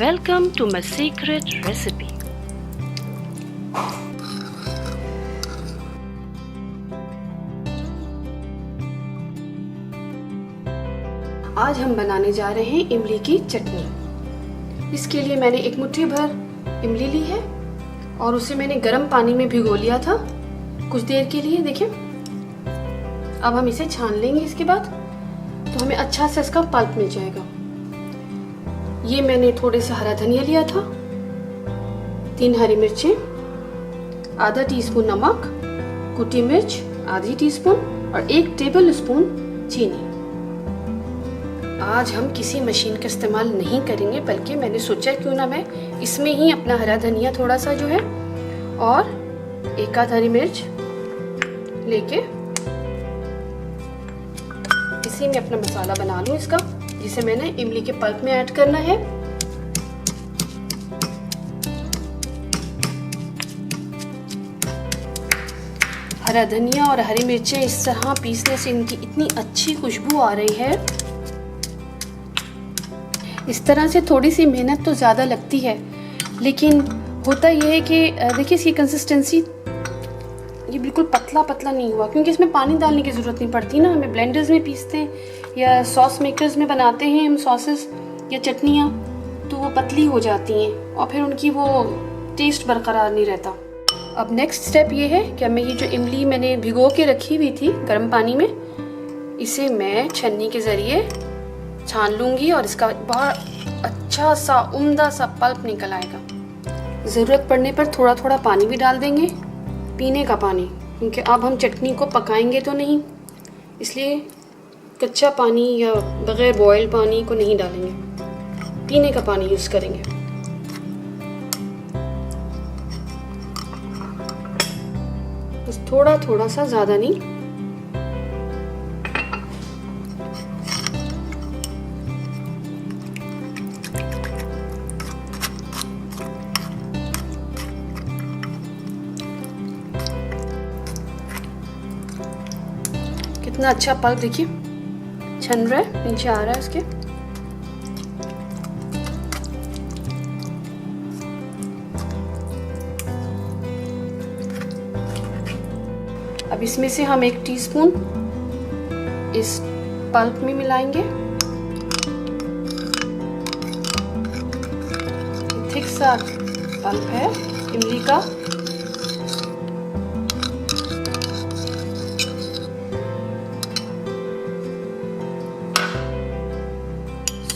Welcome to my secret recipe. आज हम बनाने जा रहे हैं इमली की चटनी। इसके लिए मैंने एक मुट्ठी भर इमली ली है और उसे मैंने गर्म पानी में भिगो लिया था कुछ देर के लिए। देखिए, अब हम इसे छान लेंगे। इसके बाद तो हमें अच्छा सा इसका पल्प मिल जाएगा। ये मैंने थोड़े से हरा धनिया लिया था, 3 हरी मिर्चें, आधा टीस्पून नमक, कुटी मिर्च आधी टीस्पून और 1 टेबल स्पून चीनी। आज हम किसी मशीन का इस्तेमाल नहीं करेंगे, बल्कि मैंने सोचा क्यों ना मैं इसमें ही अपना हरा धनिया थोड़ा सा जो है और 1 आध हरी मिर्च लेके इसी में अपना मसाला बना लूं इसका, जिसे मैंने इमली के पल्प में ऐड करना है। हरा धनिया और हरी मिर्चें इस तरह पीसने से इनकी इतनी अच्छी खुशबू आ रही है। इस तरह से थोड़ी सी मेहनत तो ज़्यादा लगती है, लेकिन होता यह है कि देखिए इसकी कंसिस्टेंसी ये बिल्कुल पतला पतला नहीं हुआ, क्योंकि इसमें पानी डालने की ज़रूरत नहीं पड़ती ना। हमें ब्लेंडर्स में पीसते हैं या सॉस मेकर्स में बनाते हैं हम सॉसेस या चटनियाँ, तो वो पतली हो जाती हैं और फिर उनकी वो टेस्ट बरकरार नहीं रहता। अब नेक्स्ट स्टेप ये है कि मैं ये जो इमली मैंने भिगो के रखी हुई थी गर्म पानी में, इसे मैं छन्नी के ज़रिए छान लूँगी और इसका बहुत अच्छा सा उम्दा सा पल्प निकल आएगा। ज़रूरत पड़ने पर थोड़ा थोड़ा पानी भी डाल देंगे, पीने का पानी, क्योंकि अब हम चटनी को पकाएंगे तो नहीं, इसलिए कच्चा पानी या बग़ैर बॉयल पानी को नहीं डालेंगे, पीने का पानी यूज़ करेंगे। बस थोड़ा थोड़ा सा, ज़्यादा नहीं। कितना अच्छा पल्प देखिए छन रहा है, नीचे आ रहा है इसके। अब इसमें से हम 1 टीस्पून इस पल्प में मिलाएंगे। थिक सा पल्प है इमली का।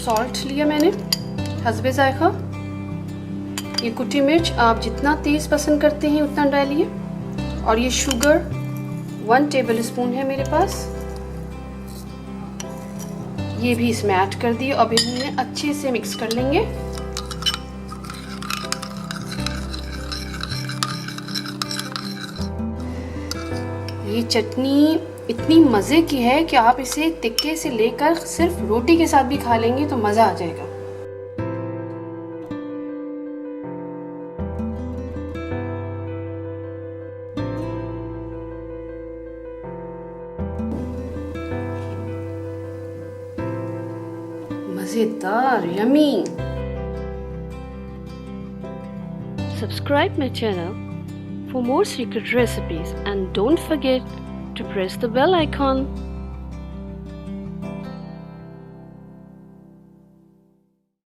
सॉल्ट लिया मैंने हस्बे जायका। ये कुटी मिर्च आप जितना तेज़ पसंद करते हैं उतना डालिए। और ये शुगर 1 टेबल स्पून है मेरे पास, ये भी इसमें ऐड कर दिए। अब इन्हें अच्छे से मिक्स कर लेंगे। ये चटनी इतनी मज़े की है कि आप इसे तिक्के से लेकर सिर्फ रोटी के साथ भी खा लेंगे तो मज़ा आ जाएगा। मज़ेदार, yummy. Subscribe my channel for more secret recipes and don't forget to press the bell icon.